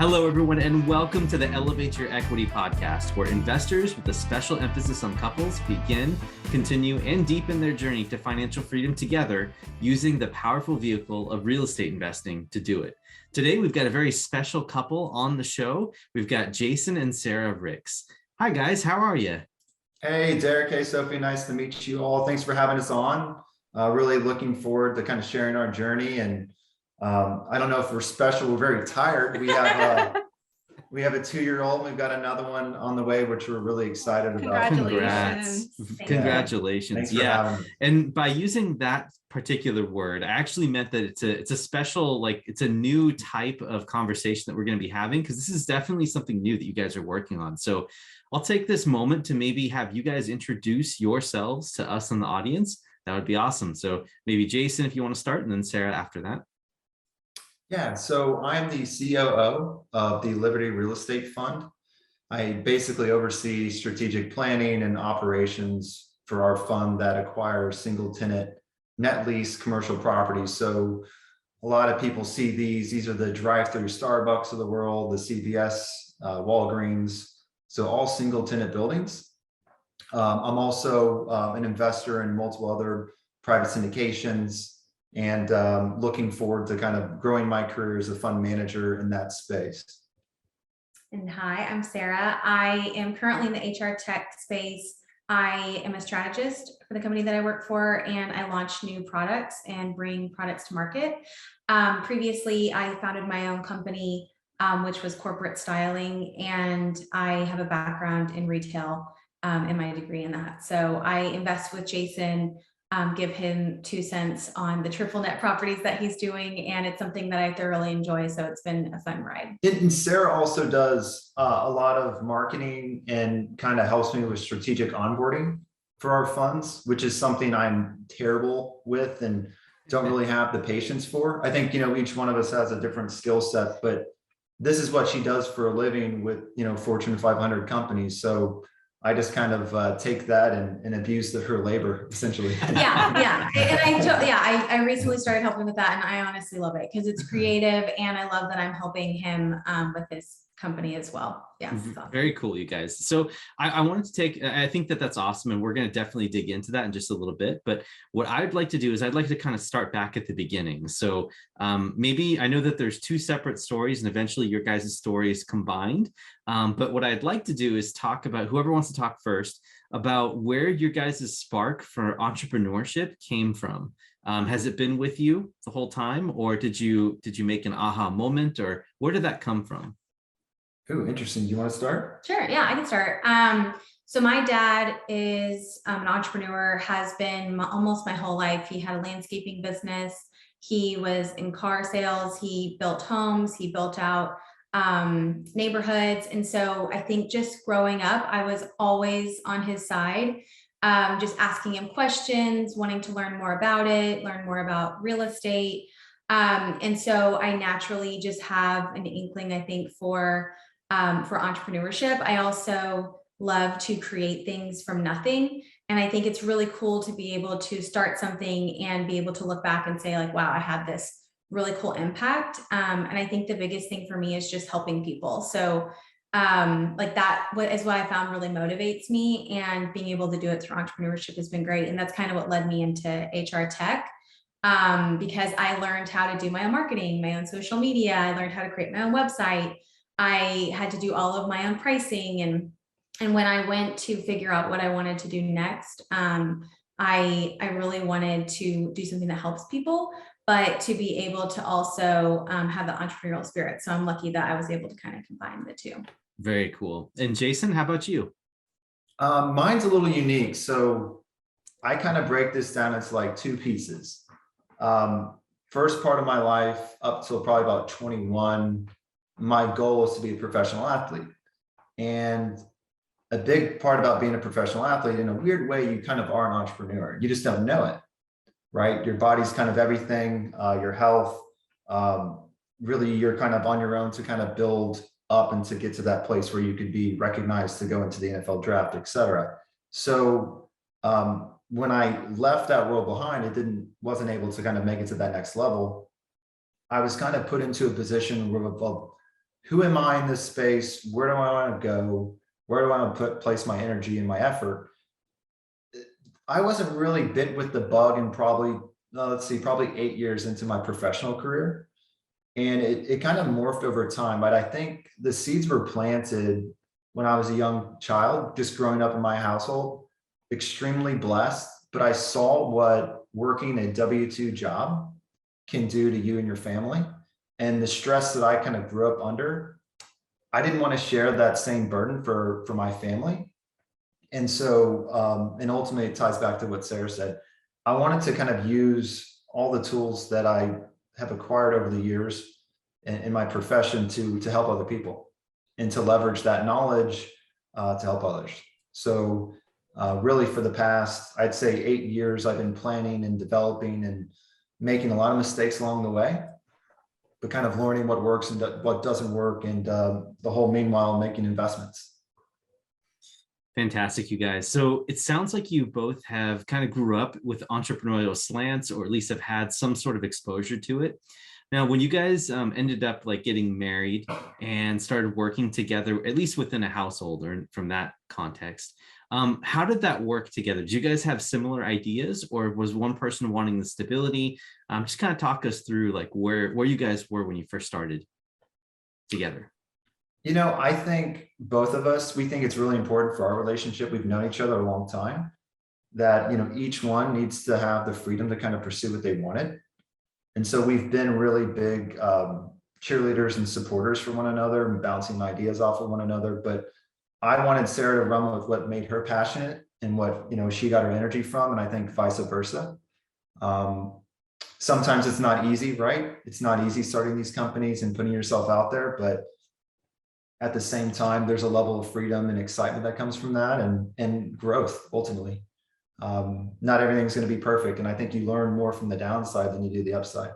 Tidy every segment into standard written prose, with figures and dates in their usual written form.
Hello, everyone, and welcome to the Elevate Your Equity podcast, where investors with a special emphasis on couples begin, continue, and deepen their journey to financial freedom together using the powerful vehicle of real estate investing to do it. Today, we've got a very special couple on the show. We've got Jason and Sara Ricks. Hi, guys. How are you? Hey, Derek. Hey, Sophie. Nice to meet you all. Thanks for having us on. Really looking forward to kind of sharing our journey. And I don't know if we're special. We're very tired. We have a 2-year-old. We've got another one on the way, which we're really excited about. Congratulations. Yeah. And by using that particular word, I actually meant that it's a special, like it's a new type of conversation that we're going to be having, because this is definitely something new that you guys are working on. So I'll take this moment to maybe have you guys introduce yourselves to us in the audience. That would be awesome. So maybe Jason, if you want to start, and then Sara after that. Yeah, so I'm the COO of the Liberty Real Estate Fund. I basically oversee strategic planning and operations for our fund that acquires single tenant net lease commercial properties. So a lot of people see these are the drive-through Starbucks of the world, the CVS, Walgreens, so all single tenant buildings. I'm also an investor in multiple other private syndications, and looking forward to kind of growing my career as a fund manager in that space. And hi, I'm Sara. I am currently in the HR tech space. I am a strategist for the company that I work for, and I launch new products and bring products to market. Previously, I founded my own company, which was corporate styling, and I have a background in retail in my degree in that. So I invest with Jason, give him 2 cents on the triple net properties that he's doing. And it's something that I thoroughly enjoy. So it's been a fun ride. And Sara also does a lot of marketing and kind of helps me with strategic onboarding for our funds, which is something I'm terrible with and don't really have the patience for. I think, each one of us has a different skill set, but this is what she does for a living with, Fortune 500 companies. So I just kind of take that and abuse her labor, essentially. Yeah. And I recently started helping with that, and I honestly love it because it's creative, and I love that I'm helping him with his company as well. Yeah. Very cool, you guys. So I wanted to I think that's awesome, and we're going to definitely dig into that in just a little bit. But what I'd like to do is I'd like to kind of start back at the beginning. So maybe I know that there's 2 separate stories, and eventually your guys' stories combined. But what I'd like to do is talk about, whoever wants to talk first, about where your guys' spark for entrepreneurship came from. Has it been with you the whole time, or did you make an aha moment, or where did that come from? Oh, interesting. Do you want to start? Sure. Yeah, I can start. So my dad is an entrepreneur, has been almost my whole life. He had a landscaping business. He was in car sales. He built homes. He built out neighborhoods. And so I think just growing up, I was always on his side, just asking him questions, wanting to learn more about it, learn more about real estate. And so I naturally just have an inkling, I think, for entrepreneurship. I also love to create things from nothing. And I think it's really cool to be able to start something and be able to look back and say, like, wow, I had this really cool impact. And I think the biggest thing for me is just helping people. So like that is what I found really motivates me, and being able to do it through entrepreneurship has been great. And that's kind of what led me into HR tech. Because I learned how to do my own marketing, my own social media. I learned how to create my own website. I had to do all of my own pricing. And when I went to figure out what I wanted to do next, I really wanted to do something that helps people, but to be able to also have the entrepreneurial spirit. So I'm lucky that I was able to kind of combine the 2. Very cool. And Jason, how about you? Mine's a little unique. So I kind of break this down into like 2 pieces. First part of my life, up till probably about 21, my goal was to be a professional athlete. And a big part about being a professional athlete, in a weird way, you kind of are an entrepreneur. You just don't know it, right? Your body's kind of everything, your health, really you're kind of on your own to kind of build up and to get to that place where you could be recognized to go into the NFL draft, et cetera. So when I left that world behind, wasn't able to kind of make it to that next level. I was kind of put into a position who am I in this space? Where do I want to go? Where do I want to place my energy and my effort? I wasn't really bit with the bug in probably 8 years into my professional career. And it kind of morphed over time, but I think the seeds were planted when I was a young child, just growing up in my household, extremely blessed. But I saw what working a W-2 job can do to you and your family, and the stress that I kind of grew up under. I didn't want to share that same burden for my family. And so, and ultimately it ties back to what Sarah said. I wanted to kind of use all the tools that I have acquired over the years in my profession to help other people and to leverage that knowledge to help others. So really for the past, I'd say 8 years, I've been planning and developing and making a lot of mistakes along the way, but kind of learning what works and what doesn't work, and the whole meanwhile making investments. Fantastic, you guys. So it sounds like you both have kind of grew up with entrepreneurial slants, or at least have had some sort of exposure to it. Now, when you guys ended up like getting married and started working together, at least within a household or from that context, how did that work together? Did you guys have similar ideas, or was one person wanting the stability? Just kind of talk us through like where you guys were when you first started together. You know, I think both of us, we think it's really important for our relationship. We've known each other a long time, that, you know, each one needs to have the freedom to kind of pursue what they wanted. And so we've been really big cheerleaders and supporters for one another and bouncing ideas off of one another. But I wanted Sarah to run with what made her passionate and what, you know, she got her energy from. And I think vice versa. Sometimes it's not easy, right? It's not easy starting these companies and putting yourself out there, but at the same time, there's a level of freedom and excitement that comes from that, and growth ultimately. Not everything's going to be perfect. And I think you learn more from the downside than you do the upside.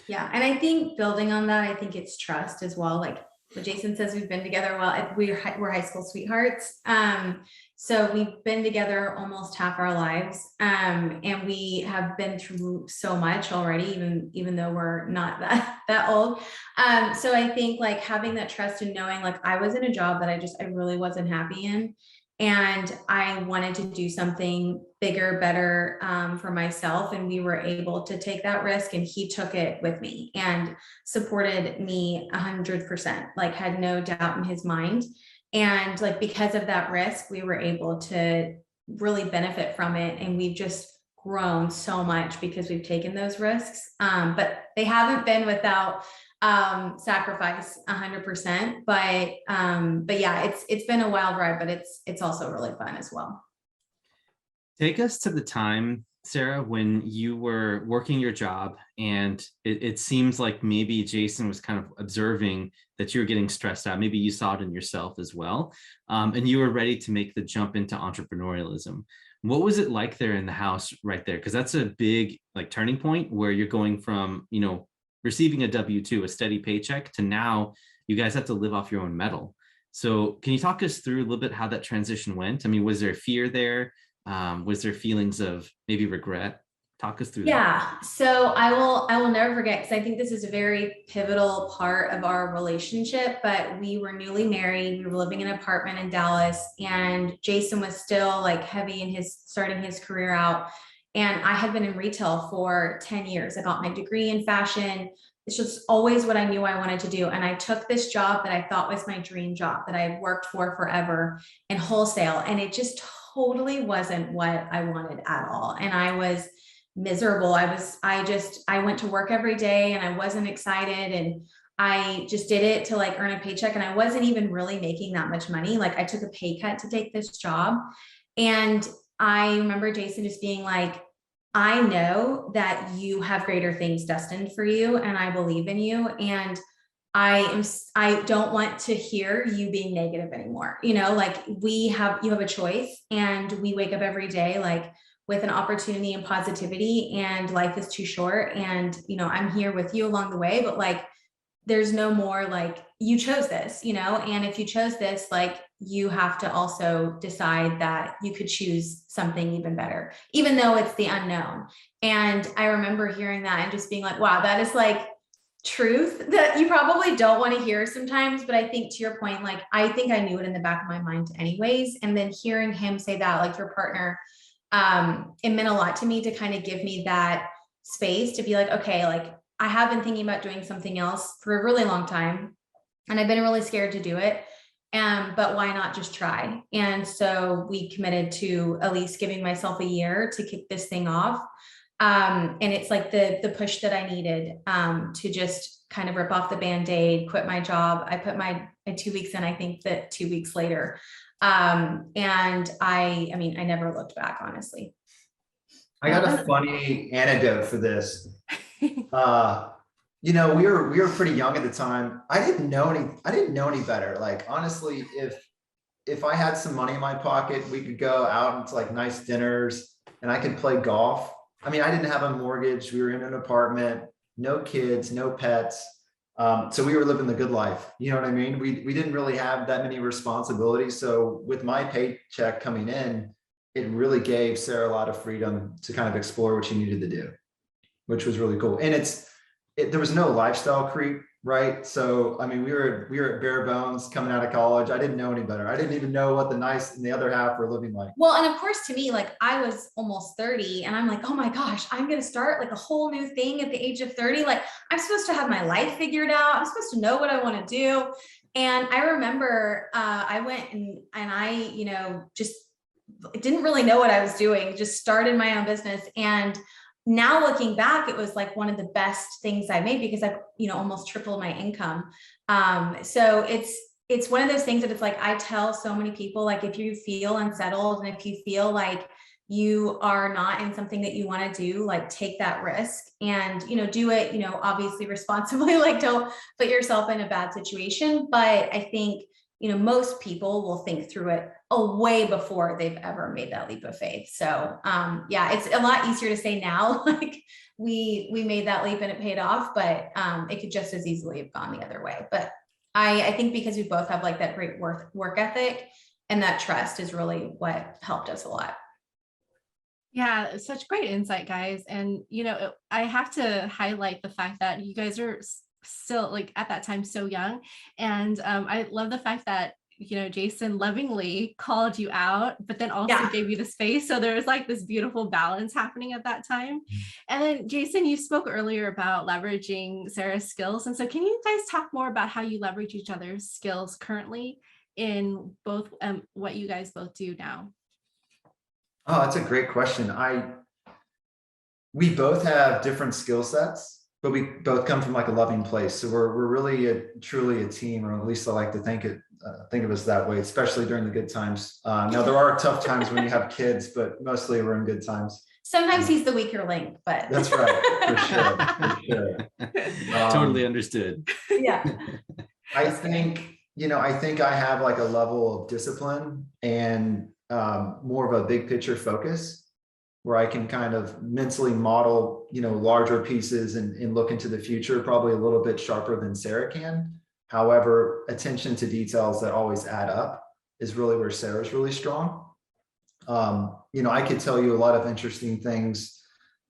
Yeah. And I think building on that, I think it's trust as well. Like what Jason says, we've been together. Well, we're high school sweethearts. So we've been together almost half our lives. And we have been through so much already, even though we're not that old. So I think like having that trust and knowing, like, I was in a job that I really wasn't happy in. And I wanted to do something bigger, better for myself. And we were able to take that risk, and he took it with me and supported me 100%, like had no doubt in his mind. And like, because of that risk, we were able to really benefit from it. And we've just grown so much because we've taken those risks. But they haven't been without sacrifice 100%, but yeah, it's been a wild ride, but it's also really fun as well. Take us to the time, Sarah, when you were working your job, and it seems like maybe Jason was kind of observing that you were getting stressed out. Maybe you saw it in yourself as well, and you were ready to make the jump into entrepreneurialism. What was it like there in the house right there? Because that's a big like turning point where you're going from, you know, receiving a W-2, a steady paycheck, to now you guys have to live off your own metal. So can you talk us through a little bit how that transition went? I mean, was there fear there? Was there feelings of maybe regret? Talk us through that. Yeah. So I will never forget, because I think this is a very pivotal part of our relationship, but we were newly married. We were living in an apartment in Dallas, and Jason was still like heavy in starting his career out. And I had been in retail for 10 years. I got my degree in fashion. It's just always what I knew I wanted to do. And I took this job that I thought was my dream job that I had worked for forever in wholesale. And it just totally wasn't what I wanted at all. And I was miserable. I went to work every day and I wasn't excited. And I just did it to like earn a paycheck. And I wasn't even really making that much money. Like I took a pay cut to take this job. And I remember Jason just being like, I know that you have greater things destined for you, and I believe in you. And I don't want to hear you being negative anymore. You know, like you have a choice, and we wake up every day, like with an opportunity and positivity, and life is too short. And, you know, I'm here with you along the way, but like, there's no more, like, you chose this, you know, and if you chose this, like, you have to also decide that you could choose something even better, even though it's the unknown. And I remember hearing that and just being like, wow, that is like truth that you probably don't want to hear sometimes, but I think to your point, like, I think I knew it in the back of my mind anyways. And then hearing him say that, like your partner, it meant a lot to me to kind of give me that space to be like, okay, like I have been thinking about doing something else for a really long time, and I've been really scared to do it. But why not just try? And so we committed to at least giving myself a year to kick this thing off. And it's like the push that I needed, to just kind of rip off the Band-Aid, quit my job. I put my 2 weeks in, I think that 2 weeks later. And I mean, I never looked back, honestly. I got a funny anecdote for this. You know, we were pretty young at the time. I didn't know any better. Like, honestly, if I had some money in my pocket, we could go out into like nice dinners and I could play golf. I mean, I didn't have a mortgage. We were in an apartment, no kids, no pets. So we were living the good life. You know what I mean? We didn't really have that many responsibilities. So with my paycheck coming in, it really gave Sara a lot of freedom to kind of explore what she needed to do, which was really cool. And there was no lifestyle creep, right? So, I mean, we were at bare bones coming out of college. I didn't know any better. I didn't even know what the nice and the other half were living like. Well, and of course, to me, like I was almost 30 and I'm like, oh my gosh, I'm going to start like a whole new thing at the age of 30. Like I'm supposed to have my life figured out. I'm supposed to know what I want to do. And I remember I went and I, you know, just didn't really know what I was doing, just started my own business. And now looking back, it was like one of the best things I made because I've, you know, almost tripled my income. So it's one of those things that it's like, I tell so many people, like, if you feel unsettled and if you feel like you are not in something that you want to do, like take that risk and, you know, do it, you know, obviously responsibly, like don't put yourself in a bad situation. But I think, you know, most people will think through it way before they've ever made that leap of faith. So yeah, it's a lot easier to say now, like we made that leap and it paid off, but it could just as easily have gone the other way. But I think because we both have like that great work ethic and that trust is really what helped us a lot. Yeah, such great insight, guys. And, you know, I have to highlight the fact that you guys are still like at that time so young. And I love the fact that, you know, Jason lovingly called you out, but then also gave you the space. So there was like this beautiful balance happening at that time. And then Jason, you spoke earlier about leveraging Sara's skills. And so can you guys talk more about how you leverage each other's skills currently in both what you guys both do now? Oh, that's a great question. We both have different skill sets, but we both come from like a loving place. So we're really truly a team, or at least I like to think of us that way, especially during the good times. Now there are tough times when you have kids, but mostly we're in good times. Sometimes he's the weaker link, but that's right, for sure. Totally understood. Yeah. I think I have like a level of discipline and more of a big picture focus where I can kind of mentally model, you know, larger pieces and look into the future, probably a little bit sharper than Sara can. However, attention to details that always add up is really where Sara's really strong. You know, I could tell you a lot of interesting things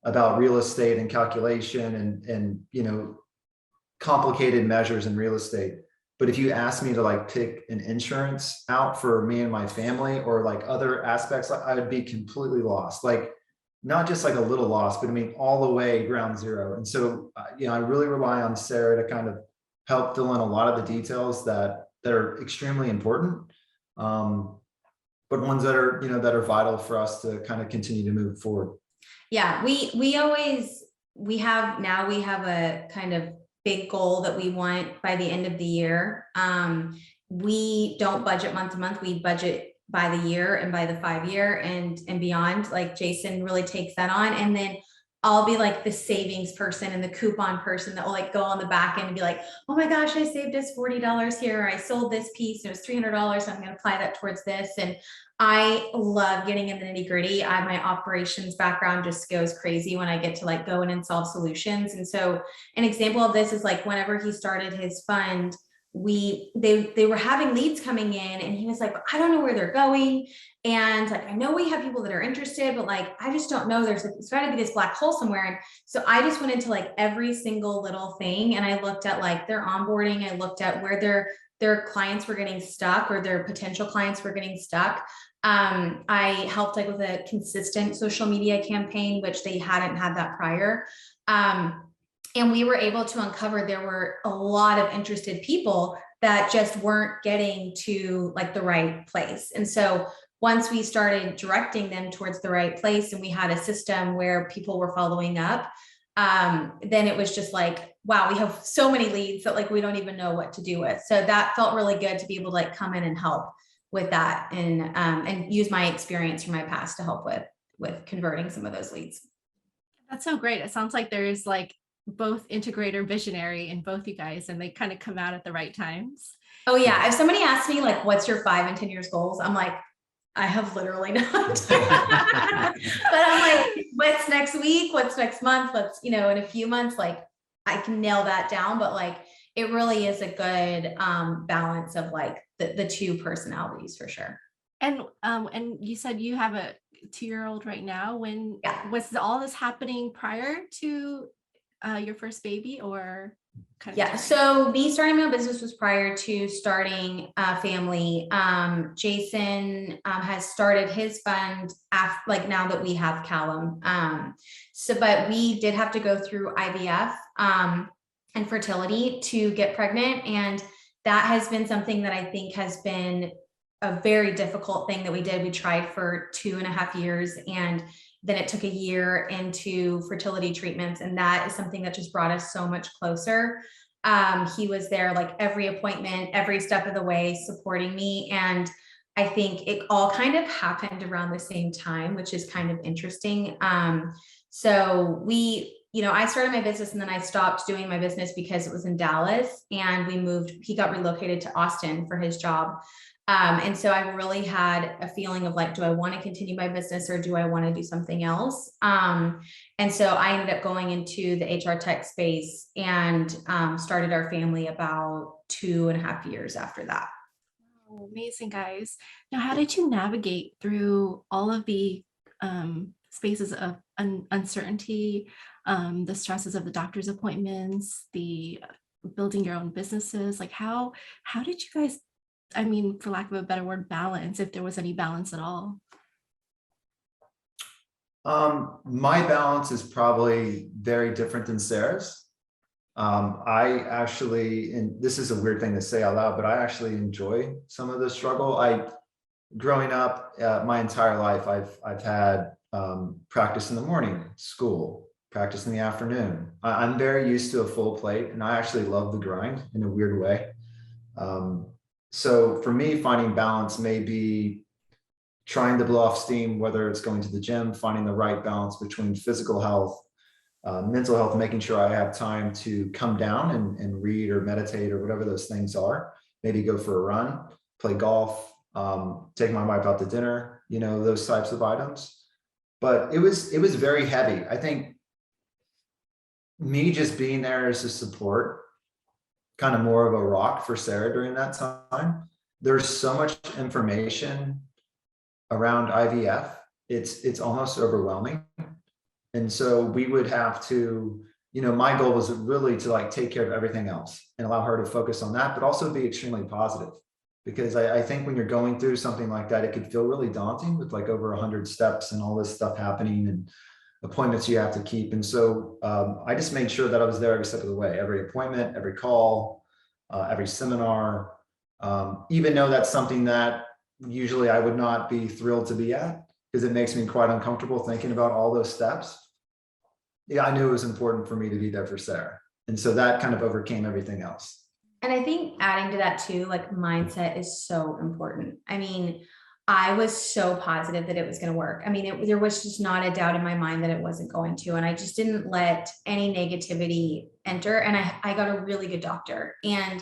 about real estate and calculation and you know, complicated measures in real estate. But if you ask me to like pick an insurance out for me and my family or like other aspects, I would be completely lost. Like not just like a little lost, but I mean, all the way ground zero. And so, you know, I really rely on Sara to kind of help fill in a lot of the details that are extremely important. But ones that are, you know, that are vital for us to kind of continue to move forward. Yeah, we have a kind of big goal that we want by the end of the year. We don't budget month to month, we budget by the year and by the 5 year and beyond. Like Jason really takes that on. And then I'll be like the savings person and the coupon person that will like go on the back end and be like, oh my gosh, I saved us $40 here. I sold this piece. It was $300. So I'm going to apply that towards this. And I love getting in the nitty gritty. My operations background just goes crazy when I get to like go in and solve solutions. And so an example of this is like whenever he started his fund, they were having leads coming in, and he was like, I don't know where they're going. And like, I know we have people that are interested, but like, I just don't know. It's got to be this black hole somewhere. And so I just went into like every single little thing. And I looked at like their onboarding. I looked at where their clients were getting stuck, or their potential clients were getting stuck. I helped like with a consistent social media campaign, which they hadn't had that prior. And we were able to uncover there were a lot of interested people that just weren't getting to like the right place. And so once we started directing them towards the right place, and we had a system where people were following up, then it was just like, wow, we have so many leads that like we don't even know what to do with. So that felt really good to be able to like come in and help with that, and use my experience from my past to help with converting some of those leads. That's so great. It sounds like there's like both integrator visionary in both you guys, and they kind of come out at the right times. Oh yeah. If somebody asks me like, what's your 5 and 10 years goals? I'm like, I have literally not. But I'm like, what's next week? What's next month? What's, in a few months, like I can nail that down. But like, it really is a good balance of like the two personalities for sure. And you said you have a 2-year-old right now. When was all this happening prior to your first baby, or kind of? So me starting my own business was prior to starting a family. Jason has started his fund like now that we have Callum. But we did have to go through IVF and fertility to get pregnant, and that has been something that I think has been a very difficult thing that we did. We tried for 2.5 years, and then it took a year into fertility treatments. And that is something that just brought us so much closer. He was there like every appointment, every step of the way, supporting me. And I think it all kind of happened around the same time, which is kind of interesting. So I started my business, and then I stopped doing my business because it was in Dallas, and he got relocated to Austin for his job. And so I really had a feeling of like, do I want to continue my business, or do I want to do something else? And so I ended up going into the HR tech space, and started our family about 2.5 years after that. Oh, amazing, guys. Now, how did you navigate through all of the spaces of uncertainty, the stresses of the doctor's appointments, the building your own businesses? Like how did you guys, for lack of a better word, balance, if there was any balance at all? My balance is probably very different than Sarah's. I actually, and this is a weird thing to say out loud, but I actually enjoy some of the struggle. Growing up, my entire life, I've had practice in the morning, school, practice in the afternoon. I'm very used to a full plate, and I actually love the grind in a weird way. So for me, finding balance may be trying to blow off steam, whether it's going to the gym, finding the right balance between physical health, mental health, making sure I have time to come down and read or meditate or whatever those things are, maybe go for a run, play golf, take my wife out to dinner, those types of items. But it was very heavy. I think me just being there as a support, kind of more of a rock for Sarah during that time. There's so much information around IVF. It's almost overwhelming. And so we would have to, my goal was really to like take care of everything else and allow her to focus on that, but also be extremely positive. Because I think when you're going through something like that, it could feel really daunting with like over 100 steps and all this stuff happening and appointments you have to keep. And so I just made sure that I was there every step of the way, every appointment, every call, every seminar, even though that's something that usually I would not be thrilled to be at, because it makes me quite uncomfortable thinking about all those steps. Yeah, I knew it was important for me to be there for Sarah. And so that kind of overcame everything else. And I think adding to that too, like mindset is so important. I was so positive that it was going to work. There was just not a doubt in my mind that it wasn't going to, and I just didn't let any negativity enter. And I got a really good doctor. And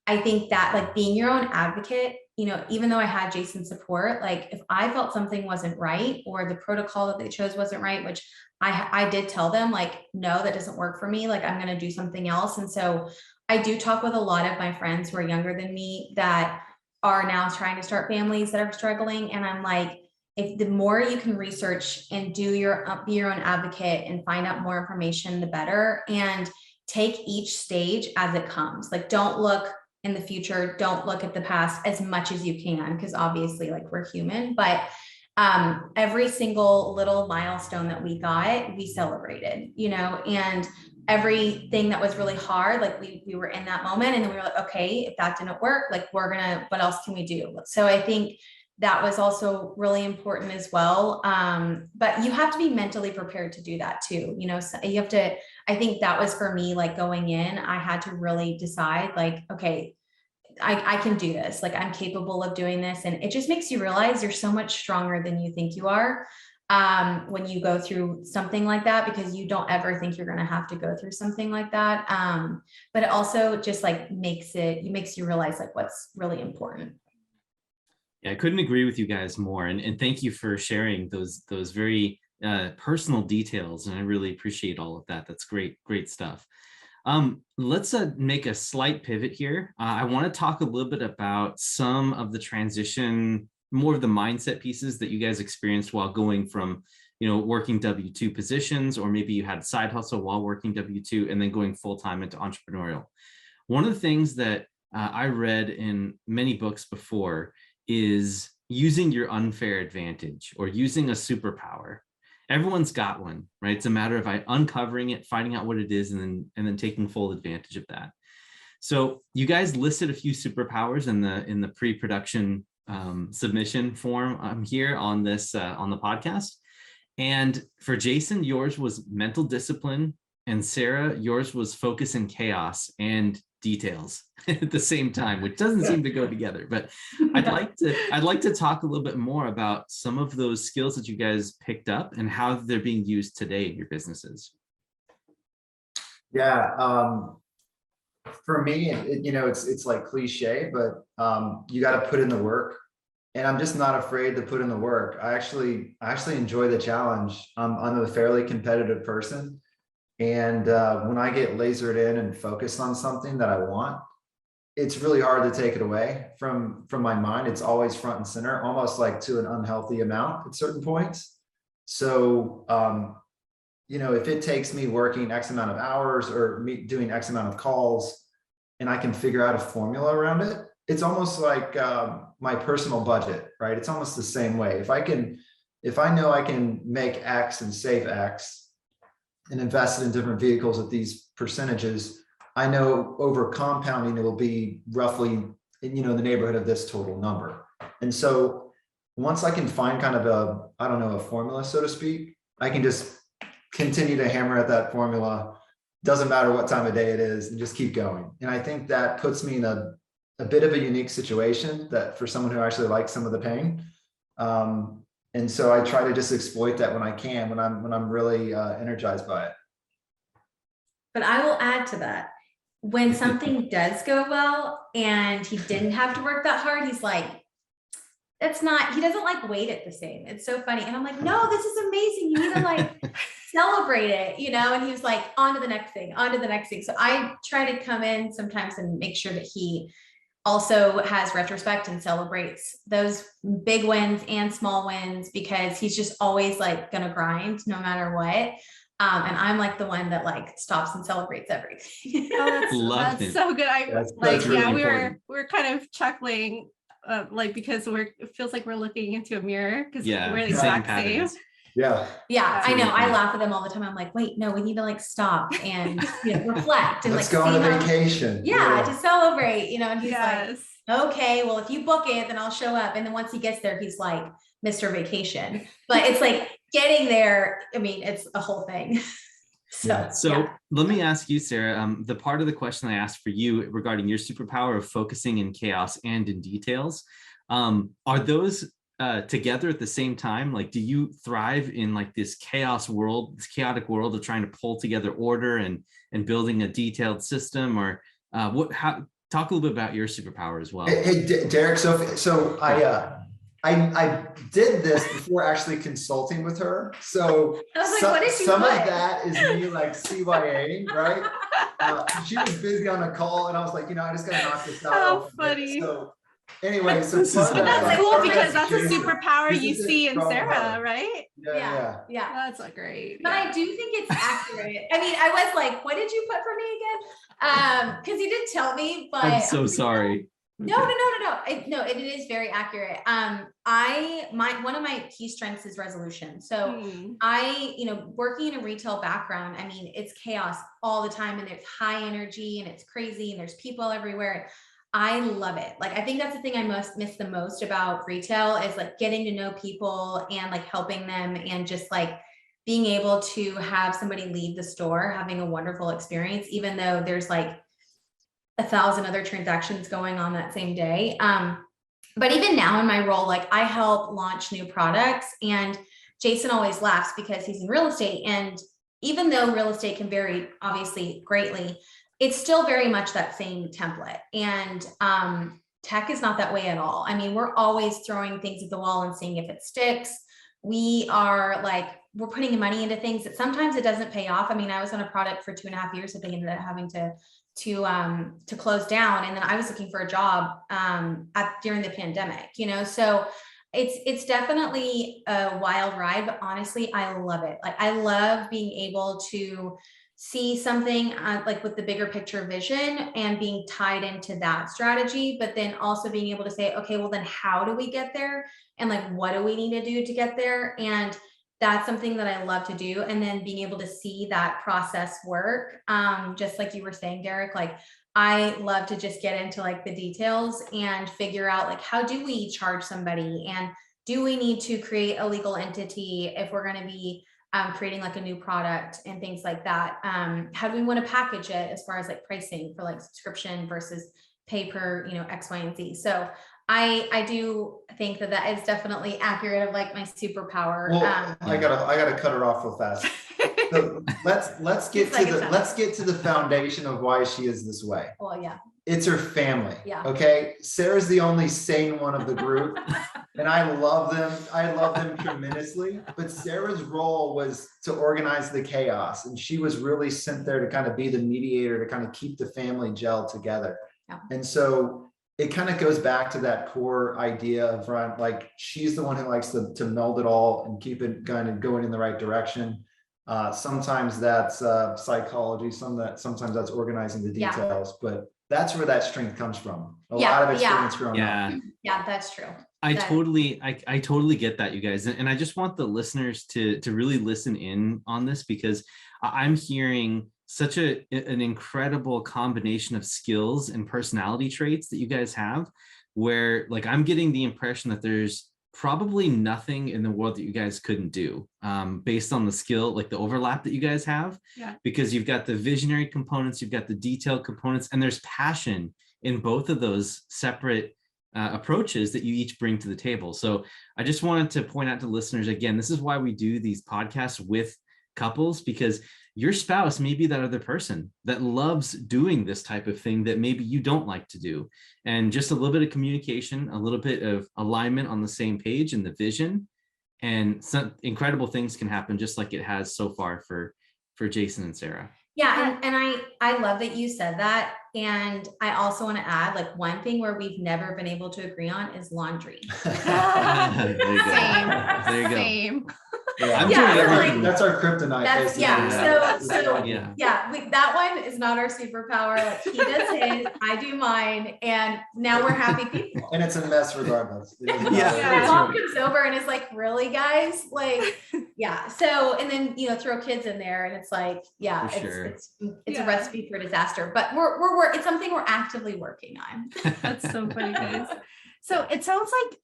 I think that like being your own advocate, even though I had Jason's support, like if I felt something wasn't right or the protocol that they chose wasn't right, which I did tell them like, no, that doesn't work for me. Like I'm going to do something else. And so I do talk with a lot of my friends who are younger than me that are now trying to start families that are struggling. And I'm like, if the more you can research and do be your own advocate and find out more information, the better. And take each stage as it comes. Like, don't look in the future, don't look at the past as much as you can, because obviously, like, we're human, but every single little milestone that we got, we celebrated, you know, and everything that was really hard, like we were in that moment, and then we were like, okay, if that didn't work, like, what else can we do? So I think that was also really important as well. But you have to be mentally prepared to do that too. You know, so you have to, I think that was for me, like, going in, I had to really decide, like, okay, I can do this. Like, I'm capable of doing this. And it just makes you realize you're so much stronger than you think you are when you go through something like that, because you don't ever think you're going to have to go through something like that. But it also just like makes you realize like what's really important. Yeah, I couldn't agree with you guys more. And thank you for sharing those very personal details. And I really appreciate all of that. That's great stuff. Let's make a slight pivot here. I want to talk a little bit about some of the transition, more of the mindset pieces that you guys experienced while going from, you know, working W-2 positions, or maybe you had a side hustle while working W-2 and then going full-time into entrepreneurial. One of the things that I read in many books before is using your unfair advantage or using a superpower. Everyone's got one, right? It's a matter of uncovering it, finding out what it is, and then taking full advantage of that. So you guys listed a few superpowers in the pre-production submission form here on this on the podcast. And for Jason, yours was mental discipline, and Sarah, yours was focus and chaos and details at the same time, which doesn't seem to go together. But I'd like to talk a little bit more about some of those skills that you guys picked up and how they're being used today in your businesses. Yeah, for me, you know, it's like cliche, but you got to put in the work, and I'm just not afraid to put in the work. I actually enjoy the challenge. I'm a fairly competitive person. And when I get lasered in and focused on something that I want, it's really hard to take it away from my mind. It's always front and center, almost like to an unhealthy amount at certain points. So, you know, if it takes me working X amount of hours or me doing X amount of calls, and I can figure out a formula around it, it's almost like my personal budget, right? It's almost the same way. If I know I can make X and save X, and invested in different vehicles at these percentages, I know over compounding, it will be roughly, you know, in the neighborhood of this total number. And so once I can find kind of a formula, so to speak, I can just continue to hammer at that formula. Doesn't matter what time of day it is, and just keep going. And I think that puts me in a bit of a unique situation that for someone who actually likes some of the pain. And so I try to just exploit that when I can, when I'm really energized by it. But I will add to that. When something does go well and he didn't have to work that hard, he's like, he doesn't like weight it the same. It's so funny. And I'm like, no, this is amazing. You need to like celebrate it, you know? And he was like, on to the next thing. So I try to come in sometimes and make sure that he also has retrospect and celebrates those big wins and small wins, because he's just always like gonna grind no matter what. And I'm like the one that like stops and celebrates everything. Oh, that's so good. That's really we're kind of chuckling like, because it feels like we're looking into a mirror, because we're the exact same. Yeah, I know. I laugh at them all the time. I'm like, wait, no, we need to like stop and reflect and let's like go on a vacation. Yeah, to celebrate, you know. And he's like, okay, well, if you book it, then I'll show up. And then once he gets there, he's like Mr. Vacation. But it's like getting there. I mean, it's a whole thing. So let me ask you, Sarah, the part of the question I asked for you regarding your superpower of focusing in chaos and in details, are those together at the same time? Like, do you thrive in like this chaotic world of trying to pull together order and building a detailed system, or talk a little bit about your superpower as well? Hey, Derek. So I did this before actually consulting with her. So I was like, what did you some put? of that is me like CYA, right? She was busy on a call and I was like, I just got to knock this out. How real quick. funny. So anyway, so This is part of That's that, cool part of because that's that's a Jason. superpower This you isn't see in from Sarah, her. right? Yeah. That's great. But I do think it's accurate. I mean, I was like, what did you put for me again? Because you did tell me, but I'm so sorry. No. It is very accurate. One of my key strengths is resolution. So working in a retail background, I mean, it's chaos all the time and there's high energy and it's crazy and there's people everywhere. I love it. Like, I think that's the thing I miss the most about retail is like getting to know people and like helping them and just like being able to have somebody leave the store, having a wonderful experience, even though there's like 1,000 other transactions going on that same day. But even now in my role, like I help launch new products, and Jason always laughs because he's in real estate. And even though real estate can vary obviously greatly, it's still very much that same template. And tech is not that way at all. I mean, we're always throwing things at the wall and seeing if it sticks. We're putting money into things that sometimes it doesn't pay off. I mean, I was on a product for 2.5 years that they ended up having to close down, and then I was looking for a job during the pandemic, so it's definitely a wild ride, but honestly I love it. Like I love being able to see something like with the bigger picture vision and being tied into that strategy, but then also being able to say, okay, well then how do we get there, and like what do we need to do to get there? And that's something that I love to do. And then being able to see that process work. Just like you were saying, Derek, like I love to just get into like the details and figure out like, how do we charge somebody? And do we need to create a legal entity if we're going to be creating like a new product and things like that? How do we want to package it as far as like pricing for like subscription versus pay per, X, Y, and Z. So I do think that is definitely accurate of like my superpower. Well, I gotta cut her off real fast. So let's get to the foundation of why she is this way. Well, yeah. It's her family. Yeah. Okay. Sarah's the only sane one of the group. And I love them. I love them tremendously. But Sarah's role was to organize the chaos. And she was really sent there to kind of be the mediator to kind of keep the family gel together. Yeah. And so it kind of goes back to that core idea of like she's the one who likes to meld it all and keep it kind of going in the right direction. Sometimes that's psychology, sometimes that's organizing the details, but that's where that strength comes from. A lot of experience growing up. Yeah, that's true. I totally get that, you guys. And I just want the listeners to really listen in on this, because I'm hearing such an incredible combination of skills and personality traits that you guys have, where like I'm getting the impression that there's probably nothing in the world that you guys couldn't do based on the skill, like the overlap that you guys have, because you've got the visionary components, you've got the detailed components, and there's passion in both of those separate approaches that you each bring to the table. So I just wanted to point out to listeners, again, this is why we do these podcasts with couples, because your spouse may be that other person that loves doing this type of thing that maybe you don't like to do. And just a little bit of communication, a little bit of alignment on the same page and the vision, and some incredible things can happen, just like it has so far for Jason and Sarah. Yeah. And I love that you said that. And I also want to add, like, one thing where we've never been able to agree on is laundry. There you go. Same. That's our kryptonite. That one is not our superpower. Like, he does his, I do mine, and now we're happy people. And it's a mess regardless. My mom comes over and is like, really, guys? Like, yeah. So, and then, throw kids in there and it's like, it's a recipe for disaster, but it's something we're actively working on. That's so funny, guys. So it sounds like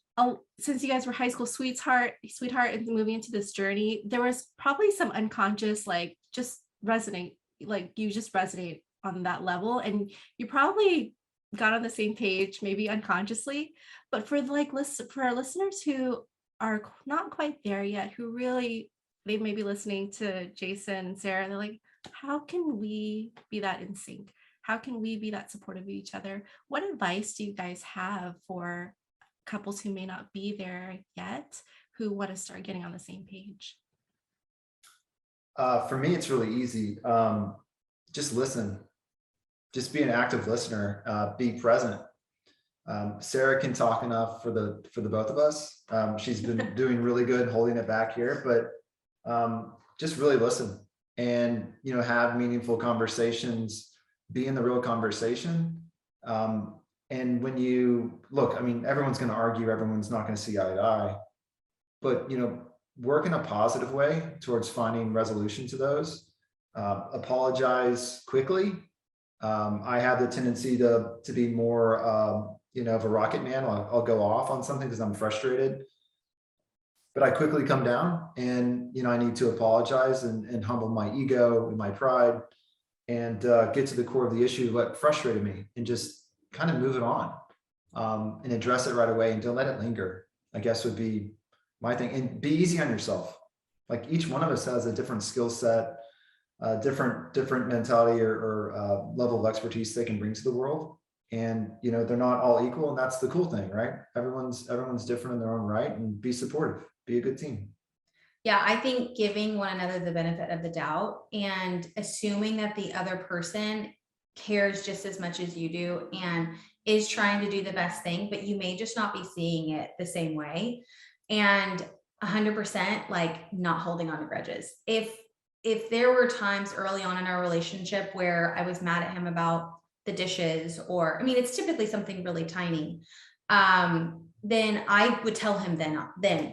since you guys were high school sweetheart and moving into this journey, there was probably some unconscious, like just resonate, like you just resonate on that level, and you probably got on the same page, maybe unconsciously. But for our listeners who are not quite there yet, who really, they may be listening to Jason and Sarah, and they're like, how can we be that in sync? How can we be that supportive of each other? What advice do you guys have for couples who may not be there yet, who want to start getting on the same page? For me, it's really easy. Just listen. Just be an active listener. Be present. Sarah can talk enough for the both of us. She's been doing really good holding it back here, but just really listen and, you know, have meaningful conversations, be in the real conversation. And when you look, I mean, everyone's going to argue, everyone's not going to see eye to eye, but, you know, work in a positive way towards finding resolution to those. Apologize quickly. I have the tendency to be more, you know, of a rocket man. I'll go off on something because I'm frustrated, but I quickly come down and, you know, I need to apologize and humble my ego and my pride and get to the core of the issue, what frustrated me, and just kind of move it on and address it right away and don't let it linger, I guess would be my thing. And be easy on yourself. Like each one of us has a different skill set, different mentality or level of expertise they can bring to the world. And, you know, they're not all equal. And that's the cool thing, right? Everyone's different in their own right, and be supportive, be a good team. Yeah, I think giving one another the benefit of the doubt and assuming that the other person cares just as much as you do and is trying to do the best thing, but you may just not be seeing it the same way. And 100% like not holding on to grudges. If there were times early on in our relationship where I was mad at him about the dishes, or, I mean, it's typically something really tiny, then I would tell him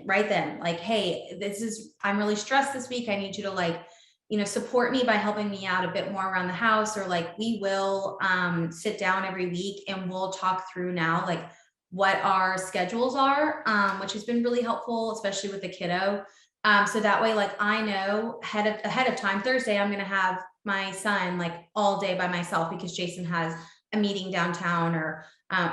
right then, like, hey, I'm really stressed this week. I need you to, like, you know, support me by helping me out a bit more around the house, or like, we will sit down every week and we'll talk through now, like, what our schedules are, which has been really helpful, especially with the kiddo. So that way, like, I know ahead of time, Thursday, I'm going to have my son like all day by myself because Jason has a meeting downtown or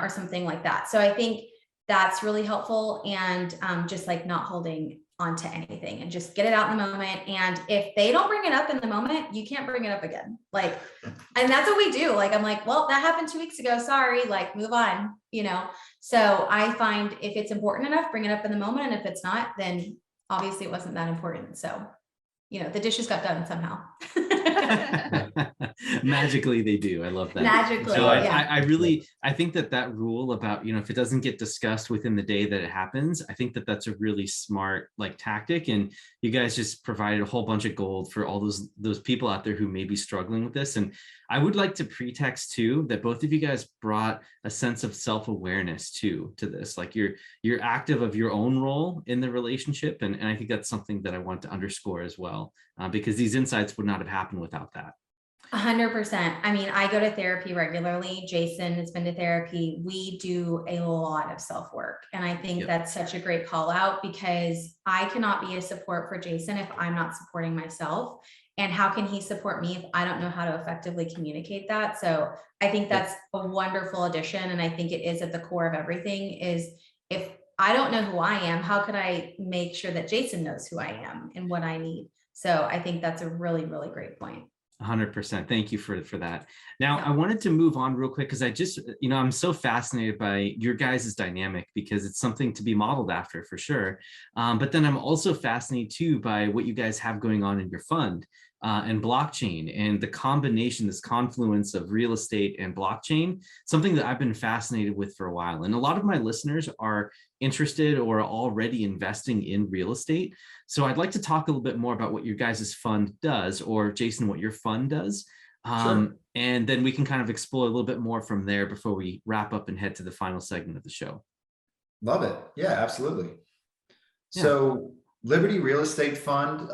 something like that. So I think that's really helpful. And just like not holding on to anything and just get it out in the moment. And if they don't bring it up in the moment, you can't bring it up again. Like, and that's what we do. Like, I'm like, well, that happened 2 weeks ago. Sorry, like, move on, you know? So I find if it's important enough, bring it up in the moment. And if it's not, then obviously it wasn't that important. So, you know, the dishes got done somehow. Magically they do. I love that. Magically. So Yeah. I think that rule about, you know, if it doesn't get discussed within the day that it happens, I think that's a really smart like tactic. And you guys just provided a whole bunch of gold for all those people out there who may be struggling with this. And I would like to pretext too that both of you guys brought a sense of self-awareness to this. Like you're active of your own role in the relationship. And I think that's something that I want to underscore as well, because these insights would not have happened without that. 100%. I mean, I go to therapy regularly. Jason has been to therapy. We do a lot of self-work. And I think that's such a great call out, because I cannot be a support for Jason if I'm not supporting myself. And how can he support me if I don't know how to effectively communicate that? So I think that's a wonderful addition. And I think it is at the core of everything is, if I don't know who I am, how could I make sure that Jason knows who I am and what I need? So I think that's a really, really great point. 100%. Thank you for that. Now, I wanted to move on real quick because I just, you know, I'm so fascinated by your guys' dynamic because it's something to be modeled after for sure. But then I'm also fascinated too by what you guys have going on in your fund and blockchain and the combination, this confluence of real estate and blockchain, something that I've been fascinated with for a while. And a lot of my listeners are interested or already investing in real estate. So I'd like to talk a little bit more about what your guys' fund does, or Jason, what your fund does. Sure. And then we can kind of explore a little bit more from there before we wrap up and head to the final segment of the show. Love it. Yeah, absolutely. So Liberty Real Estate Fund,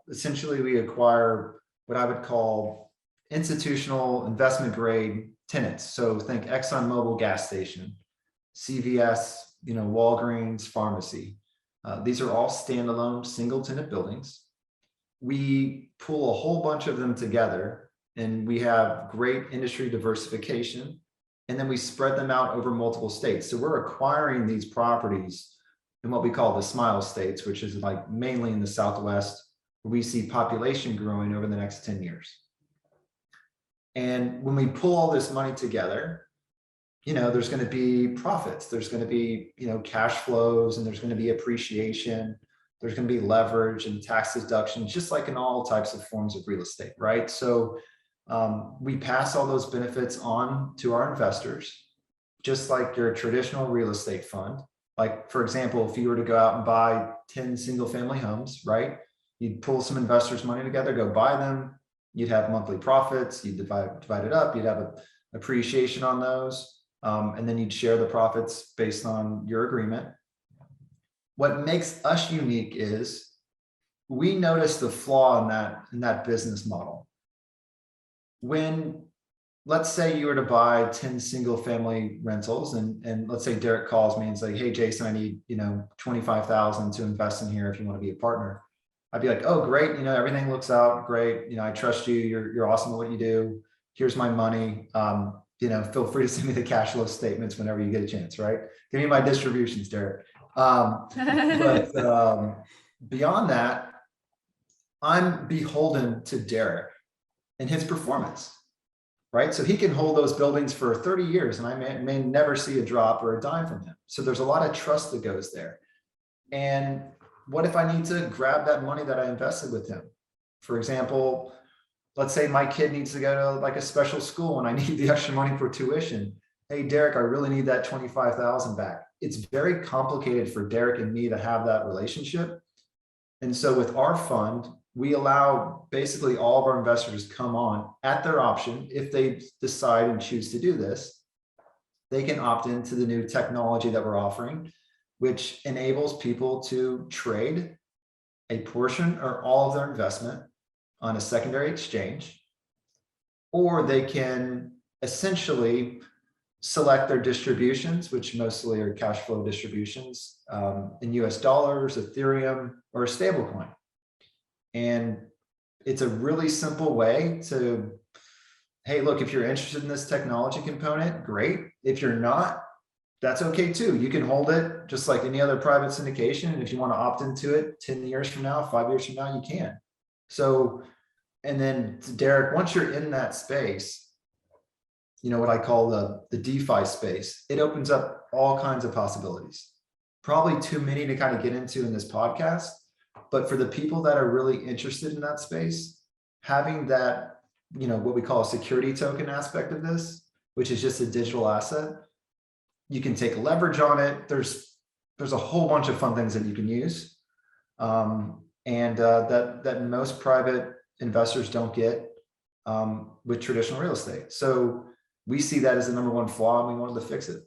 essentially we acquire what I would call institutional investment grade tenants. So think ExxonMobil gas station, CVS, you know, Walgreens pharmacy. These are all standalone single tenant buildings. We pull a whole bunch of them together and we have great industry diversification, and then we spread them out over multiple states. So we're acquiring these properties in what we call the Smile States, which is like mainly in the Southwest, where we see population growing over the next 10 years. And when we pull all this money together, there's going to be profits, there's going to be, cash flows, and there's going to be appreciation, there's going to be leverage and tax deductions, just like in all types of forms of real estate, right? So we pass all those benefits on to our investors, just like your traditional real estate fund. Like, for example, if you were to go out and buy 10 single family homes, right? You'd pull some investors' money together, go buy them. You'd have monthly profits. You'd divide it up. You'd have a appreciation on those. And then you'd share the profits based on your agreement. What makes us unique is we notice the flaw in that business model. When, let's say you were to buy 10 single family rentals, and let's say Derek calls me and say, hey, Jason, I need, 25,000 to invest in here if you want to be a partner. I'd be like, oh, great. Everything looks out great. I trust you. You're awesome at what you do. Here's my money. Feel free to send me the cash flow statements whenever you get a chance, right? Give me my distributions, Derek. But beyond that, I'm beholden to Derek and his performance, right? So he can hold those buildings for 30 years and I may never see a drop or a dime from him. So there's a lot of trust that goes there. And what if I need to grab that money that I invested with him? For example, let's say my kid needs to go to like a special school and I need the extra money for tuition. Hey, Derek, I really need that 25,000 back. It's very complicated for Derek and me to have that relationship. And so with our fund, we allow basically all of our investors to come on at their option. If they decide and choose to do this, they can opt into the new technology that we're offering, which enables people to trade a portion or all of their investment on a secondary exchange, or they can essentially select their distributions, which mostly are cash flow distributions in US dollars, Ethereum, or a stablecoin. And it's a really simple way to, hey, look, if you're interested in this technology component, great. If you're not, that's okay too. You can hold it just like any other private syndication. And if you want to opt into it 10 years from now, 5 years from now, you can. So, and then Derek, once you're in that space, what I call the DeFi space, it opens up all kinds of possibilities. Probably too many to kind of get into in this podcast, but for the people that are really interested in that space, having that, what we call a security token aspect of this, which is just a digital asset, you can take leverage on it. There's a whole bunch of fun things that you can use, and that most private investors don't get with traditional real estate. So we see that as the number one flaw, and we wanted to fix it.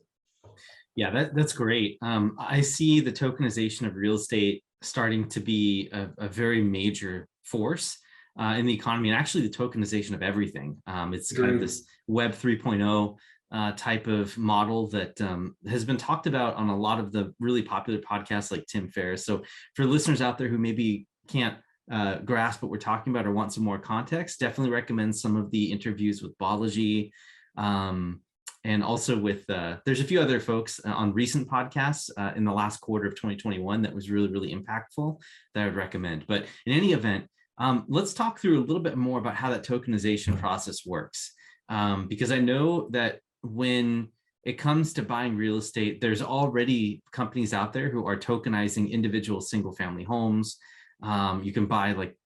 Yeah, that's great. I see the tokenization of real estate starting to be a very major force in the economy, and actually the tokenization of everything. It's kind of this Web 3.0 type of model that has been talked about on a lot of the really popular podcasts like Tim Ferriss. So for listeners out there who maybe can't grasp what we're talking about or want some more context, definitely recommend some of the interviews with Balaji, and also with there's a few other folks on recent podcasts in the last quarter of 2021 that was really, really impactful that I would recommend. But in any event, let's talk through a little bit more about how that tokenization process works, because I know that when it comes to buying real estate, there's already companies out there who are tokenizing individual single family homes. You can buy like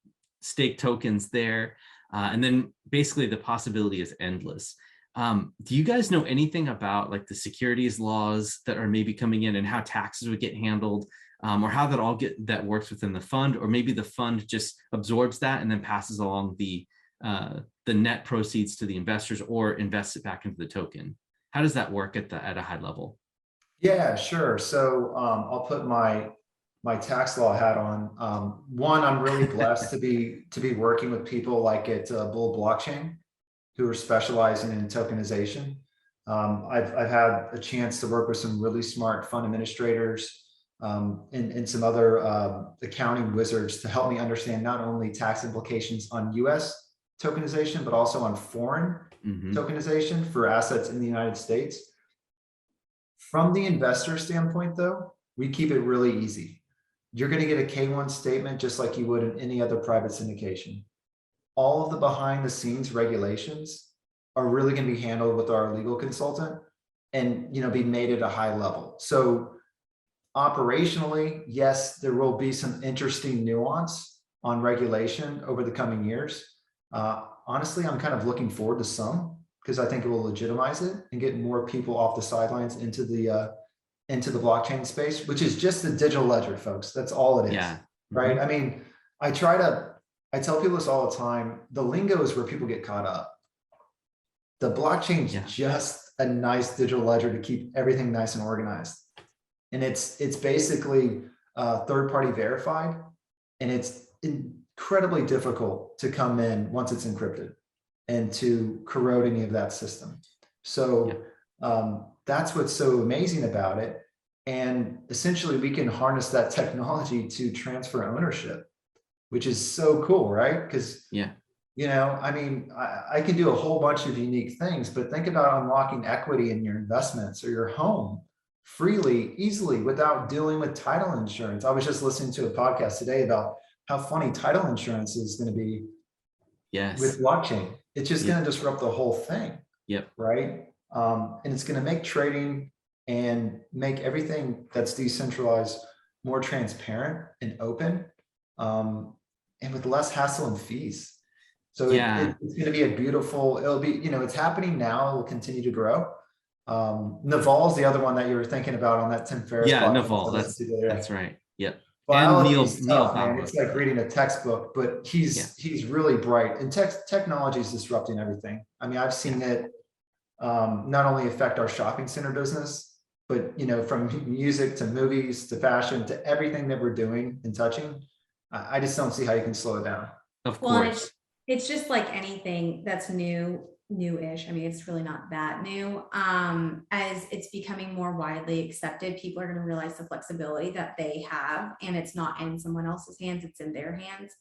stake tokens there, and then basically the possibility is endless. Do you guys know anything about like the securities laws that are maybe coming in and how taxes would get handled, or how that works within the fund, or maybe the fund just absorbs that and then passes along the net proceeds to the investors or invests it back into the token? How does that work at a high level? Yeah, sure. So I'll put my tax law hat on. One, I'm really blessed to be working with people like at Bull Blockchain, who are specializing in tokenization. I've had a chance to work with some really smart fund administrators and some other accounting wizards to help me understand not only tax implications on US tokenization, but also on foreign tokenization for assets in the United States. From the investor standpoint, though, we keep it really easy. You're going to get a K-1 statement just like you would in any other private syndication. All of the behind the scenes regulations are really going to be handled with our legal consultant. and, be made at a high level. So operationally, yes, there will be some interesting nuance on regulation over the coming years. Honestly, I'm kind of looking forward to some, because I think it will legitimize it and get more people off the sidelines into the blockchain space, which is just the digital ledger, folks. That's all it is. Yeah. Right. I mean, I tell people this all the time. The lingo is where people get caught up. The blockchain's just a nice digital ledger to keep everything nice and organized. And it's basically third-party verified, and it's incredibly difficult to come in once it's encrypted and to corrode any of that system. So that's what's so amazing about it. And essentially we can harness that technology to transfer ownership, which is so cool, right? Because I mean, I can do a whole bunch of unique things, but think about unlocking equity in your investments or your home freely, easily, without dealing with title insurance. I was just listening to a podcast today about how funny title insurance is going to be with blockchain. It's just going to disrupt the whole thing. Right. And it's going to make trading and make everything that's decentralized more transparent and open, and with less hassle and fees. So it's going to be it'll be, it's happening now. It will continue to grow. Naval's the other one that you were thinking about on that Tim Ferriss. Naval. That's right. Yep. Biology's tough, man. It's like reading a textbook, but he's really bright, and technology is disrupting everything. I mean, I've seen it not only affect our shopping center business, but from music to movies to fashion to everything that we're doing and touching. I just don't see how you can slow it down. Of course. It's just like anything that's newish. I mean, it's really not that new. As it's becoming more widely accepted, people are going to realize the flexibility that they have, and it's not in someone else's hands, it's in their hands.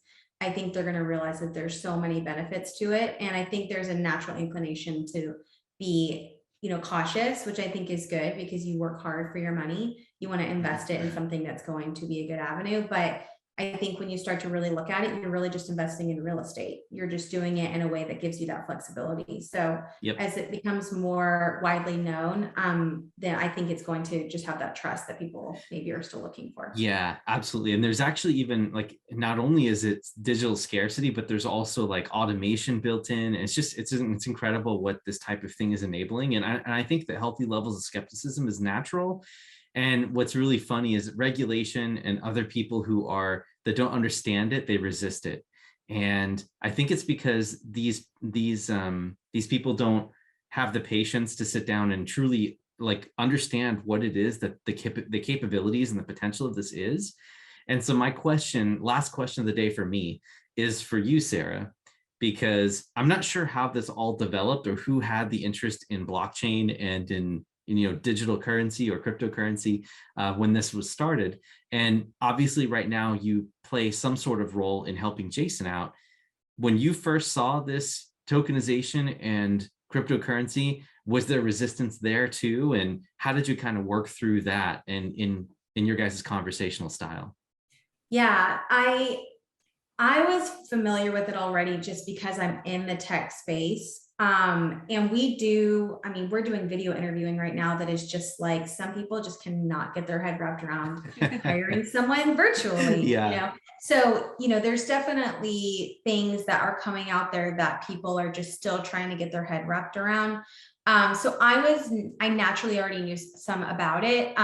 I think they're going to realize that there's so many benefits to it. And I think there's a natural inclination to be, cautious, which I think is good, because you work hard for your money. You want to invest it in something that's going to be a good avenue. But I think when you start to really look at it, you're really just investing in real estate. You're just doing it in a way that gives you that flexibility. So as it becomes more widely known, then I think it's going to just have that trust that people maybe are still looking for. Yeah, absolutely. And there's actually even not only is it digital scarcity, but there's also automation built in. It's incredible what this type of thing is enabling. And I think that healthy levels of skepticism is natural. And what's really funny is regulation and other people that don't understand it, they resist it. And I think it's because these people don't have the patience to sit down and truly understand what it is that the capabilities and the potential of this is. And so my last question of the day for me is for you, Sara, because I'm not sure how this all developed or who had the interest in blockchain and in digital currency or cryptocurrency when this was started. And obviously right now you play some sort of role in helping Jason out. When you first saw this tokenization and cryptocurrency, was there resistance there too? And how did you kind of work through that and in your guys' conversational style? Yeah, I was familiar with it already just because I'm in the tech space. And we're doing video interviewing right now that is just some people just cannot get their head wrapped around hiring someone virtually. So, there's definitely things that are coming out there that people are just still trying to get their head wrapped around. So I naturally already knew some about it,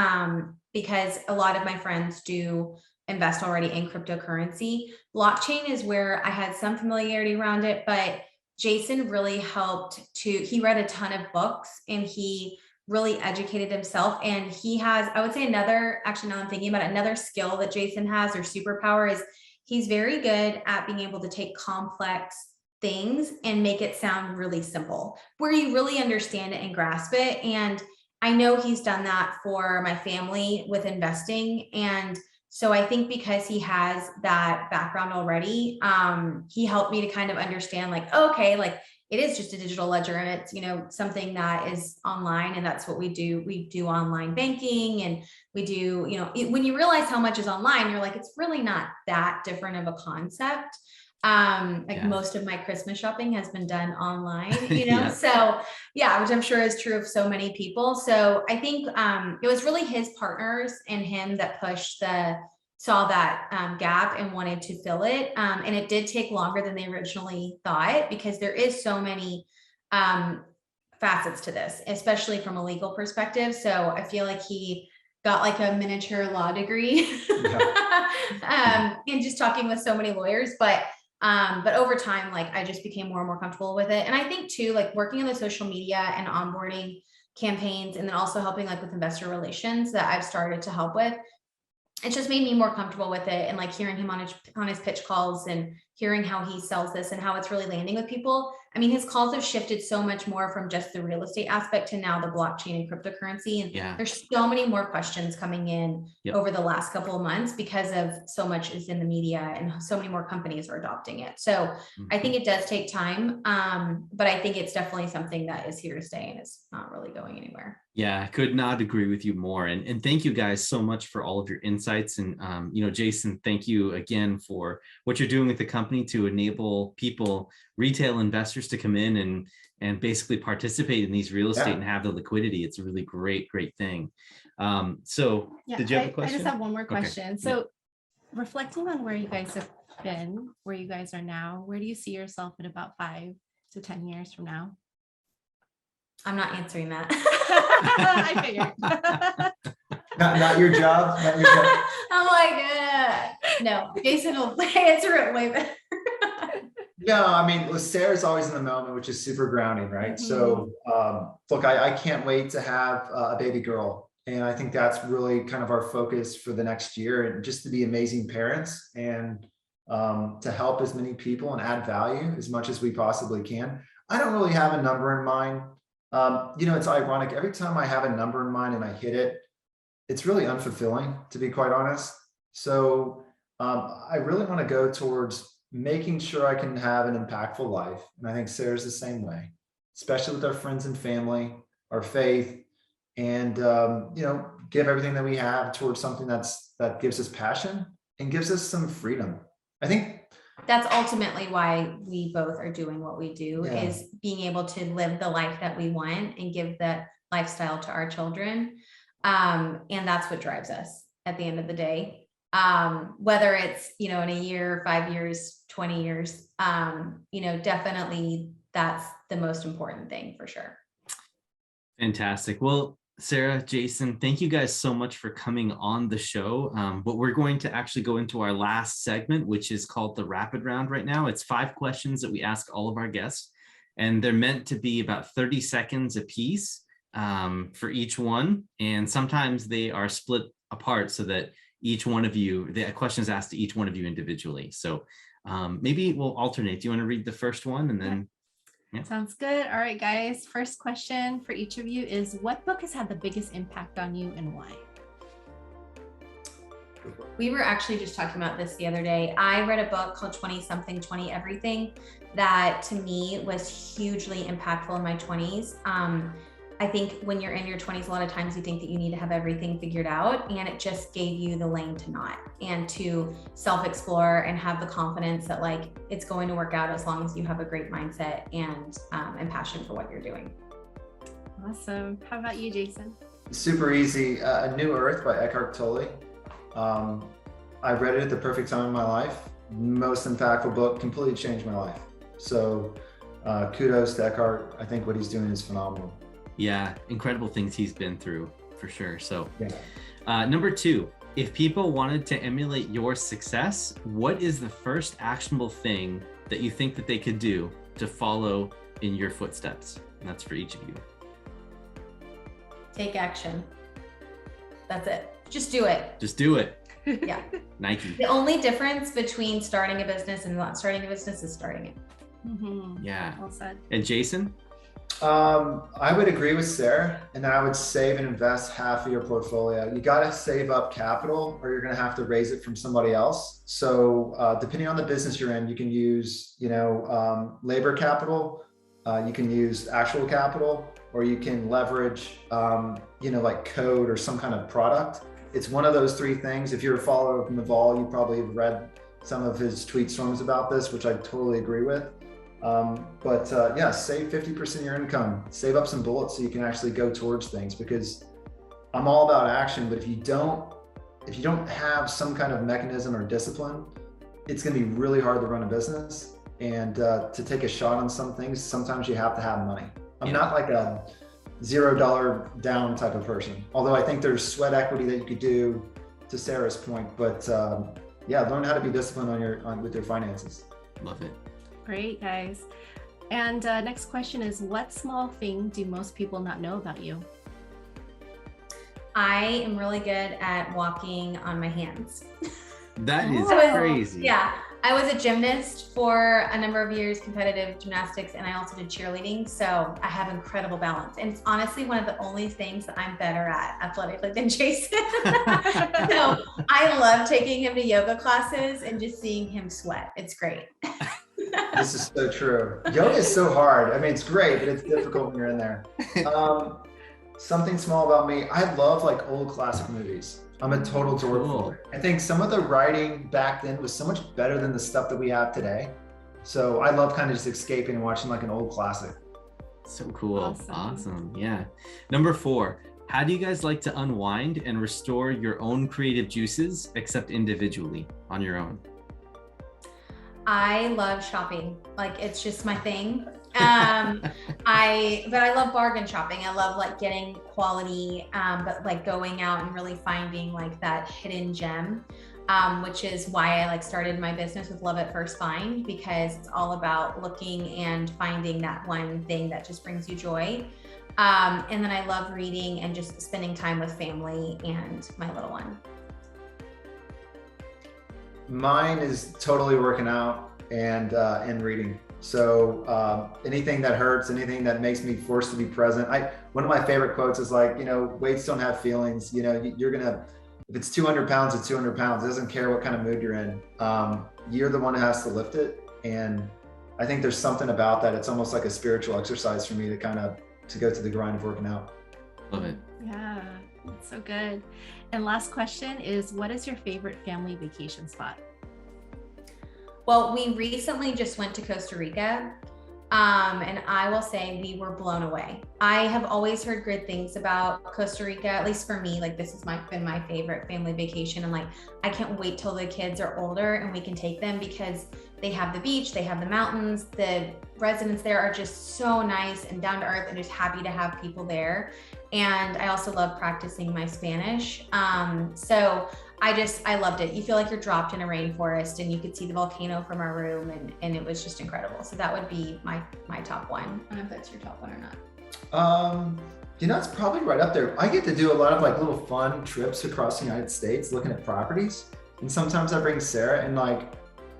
because a lot of my friends do invest already in cryptocurrency. Blockchain is where I had some familiarity around it, but Jason really helped he read a ton of books and he really educated himself. And he has, I would say now I'm thinking about it, another skill that Jason has or superpower is he's very good at being able to take complex things and make it sound really simple, where you really understand it and grasp it. And I know he's done that for my family with investing. And so I think because he has that background already, he helped me to kind of understand it is just a digital ledger and it's, something that is online, and that's what we do. We do online banking, and we do, when you realize how much is online, you're like, it's really not that different of a concept. Most of my Christmas shopping has been done online, Yeah. So yeah, which I'm sure is true of so many people. So I think it was really his partners and him that saw that gap and wanted to fill it. And it did take longer than they originally thought, because there is so many facets to this, especially from a legal perspective. So I feel like he got like a miniature law degree and just talking with so many lawyers, but over time, like I just became more and more comfortable with it. And I think too, like working on the social media and onboarding campaigns, and then also helping like with investor relations that I've started to help with, it's just made me more comfortable with it. And like hearing him on his pitch calls and hearing how he sells this and how it's really landing with people. I mean, his calls have shifted so much more from just the real estate aspect to now the blockchain and cryptocurrency. And there's so many more questions coming in over the last couple of months because of so much is in the media and so many more companies are adopting it. So I think it does take time. But I think it's definitely something that is here to stay and it's not really going anywhere. Yeah, I could not agree with you more. And thank you guys so much for all of your insights. And, Jason, thank you again for what you're doing with the company to enable people, retail investors, to come in and basically participate in these real estate and have the liquidity. It's a really great thing. Did you have a question? I just have one more question. Okay. So reflecting on where you guys have been, where you guys are now, where do you see yourself in about 5 to 10 years from now? I'm not answering that. I figured. Not your job. Not your job. I'm like, no, Jason will answer it way better. No, I mean, Sarah's always in the moment, which is super grounding, right? So, look, I can't wait to have a baby girl. And I think that's really kind of our focus for the next year, and just to be amazing parents and to help as many people and add value as much as we possibly can. I don't really have a number in mind. It's ironic. Every time I have a number in mind and I hit it, it's really unfulfilling, to be quite honest. So I really want to go towards making sure I can have an impactful life. And I think Sarah's the same way, especially with our friends and family, our faith, and, give everything that we have towards something that gives us passion and gives us some freedom. I think that's ultimately why we both are doing what we do, is being able to live the life that we want and give that lifestyle to our children. And that's what drives us at the end of the day. Whether it's, in a year, 5 years, 20 years, definitely that's the most important thing for sure. Fantastic. Well, Sarah, Jason, thank you guys so much for coming on the show. But we're going to actually go into our last segment, which is called the rapid round right now. It's 5 questions that we ask all of our guests, and they're meant to be about 30 seconds a piece for each one. And sometimes they are split apart so that each one of you, the question is asked to each one of you individually. So maybe we'll alternate. Do you want to read the first one and then? Yeah. Sounds good. All right, guys. First question for each of you is, what book has had the biggest impact on you and why? We were actually just talking about this the other day. I read a book called 20 Something, 20 Everything that to me was hugely impactful in my 20s. I think when you're in your 20s, a lot of times you think that you need to have everything figured out, and it just gave you the lane to not, and to self-explore and have the confidence that like it's going to work out as long as you have a great mindset and passion for what you're doing. Awesome. How about you, Jason? Super easy. A New Earth by Eckhart Tolle. I read it at the perfect time in my life. Most impactful book, completely changed my life. So kudos to Eckhart. I think what he's doing is phenomenal. Yeah, incredible things he's been through for sure. So number 2, if people wanted to emulate your success, what is the first actionable thing that you think that they could do to follow in your footsteps? And that's for each of you. Take action. That's it. Just do it. Just do it. Yeah. Nike. The only difference between starting a business and not starting a business is starting it. Mm-hmm. Yeah. Well said. And Jason? I would agree with Sarah, and I would save and invest half of your portfolio. You got to save up capital, or you're going to have to raise it from somebody else. So depending on the business you're in, you can use, labor capital, you can use actual capital, or you can leverage, like code or some kind of product. It's one of those 3 things. If you're a follower of Naval, you probably have read some of his tweet storms about this, which I totally agree with. Yeah, save 50% of your income, save up some bullets so you can actually go towards things, because I'm all about action. But if you don't have some kind of mechanism or discipline, it's going to be really hard to run a business. And to take a shot on some things, sometimes you have to have money. I'm not like a $0 down type of person, although I think there's sweat equity that you could do, to Sarah's point. But yeah, learn how to be disciplined with your finances. Love it. Great, guys. And next question is, what small thing do most people not know about you? I am really good at walking on my hands. That is crazy. Yeah. I was a gymnast for a number of years, competitive gymnastics, and I also did cheerleading. So I have incredible balance. And it's honestly one of the only things that I'm better at athletically than Jason. So I love taking him to yoga classes and just seeing him sweat. It's great. This is so true. Yoga is so hard. I mean, it's great, but it's difficult when you're in there. Something small about me, I love like old classic movies. I'm a total dork for it. I think some of the writing back then was so much better than the stuff that we have today. So I love kind of just escaping and watching like an old classic. So cool. Awesome. Yeah. Number 4, how do you guys like to unwind and restore your own creative juices, except individually on your own? I love shopping. Like, it's just my thing. I love bargain shopping. I love like getting quality, but like going out and really finding like that hidden gem, which is why I like started my business with Love at First Find, because it's all about looking and finding that one thing that just brings you joy. And then I love reading and just spending time with family and my little one. Mine is totally working out and reading. So anything that hurts, anything that makes me forced to be present. One of my favorite quotes is like, weights don't have feelings. You're gonna, if it's 200 pounds, it's 200 pounds. It doesn't care what kind of mood you're in. You're the one who has to lift it. And I think there's something about that. It's almost like a spiritual exercise for me to go to the grind of working out. Love it. Yeah, that's so good. And last question is, what is your favorite family vacation spot? Well, we recently just went to Costa Rica, and I will say we were blown away. I have always heard good things about Costa Rica, at least for me. Like, this has been my favorite family vacation, and like I can't wait till the kids are older and we can take them, because they have the beach, they have the mountains, the residents there are just so nice and down to earth and just happy to have people there. And I also love practicing my Spanish. So I loved it. You feel like you're dropped in a rainforest and you could see the volcano from our room, and it was just incredible. So that would be my top one. I don't know if that's your top one or not. It's probably right up there. I get to do a lot of like little fun trips across the United States looking at properties. And sometimes I bring Sarah, and like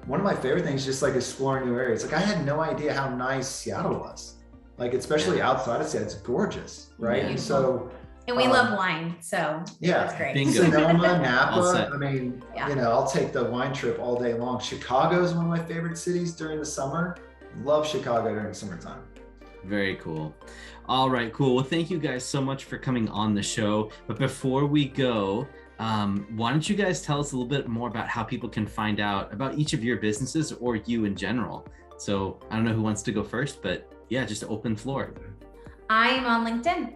one of my favorite things is just like exploring new areas. Like, I had no idea how nice Seattle was. Like, especially outside of Seattle, it's gorgeous, right? Yeah. And so, and we love wine, so that's great. Bingo. Sonoma, Napa. I mean, I'll take the wine trip all day long. Chicago is one of my favorite cities during the summer. Love Chicago during the summertime. Very cool. All right, cool. Well, thank you guys so much for coming on the show. But before we go, why don't you guys tell us a little bit more about how people can find out about each of your businesses or you in general? So I don't know who wants to go first, but yeah, just open floor. I'm on LinkedIn.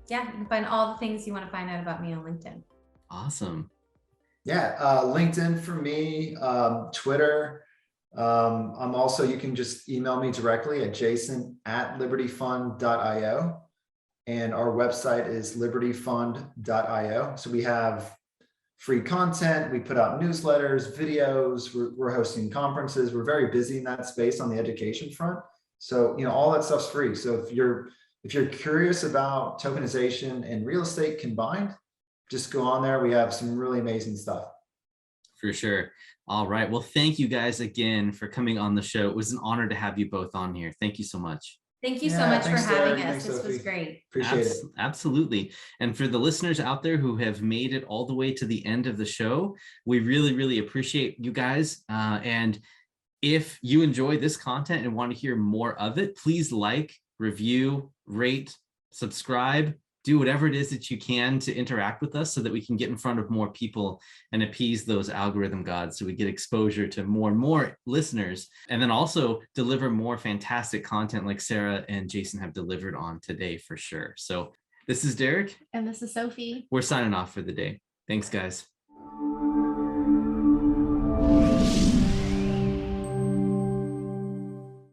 Yeah, you can find all the things you want to find out about me on LinkedIn. Awesome. Yeah, LinkedIn for me, Twitter. I'm also, you can just email me directly at jason@libertyfund.io. And our website is libertyfund.io. So we have free content. We put out newsletters, videos. We're hosting conferences. We're very busy in that space on the education front. So, all that stuff's free. So if you're curious about tokenization and real estate combined, just go on there. We have some really amazing stuff. For sure. All right. Well, thank you guys again for coming on the show. It was an honor to have you both on here. Thank you so much. Thank you so much for having us. Thanks, this Sophie. was great. Appreciate it. Absolutely. And for the listeners out there who have made it all the way to the end of the show, we really, really appreciate you guys. And if you enjoy this content and want to hear more of it, please like, review, rate, subscribe, do whatever it is that you can to interact with us so that we can get in front of more people and appease those algorithm gods so we get exposure to more and more listeners, and then also deliver more fantastic content like Sara and Jason have delivered on today for sure. So this is Derek. And this is Sophie. We're signing off for the day. Thanks, guys.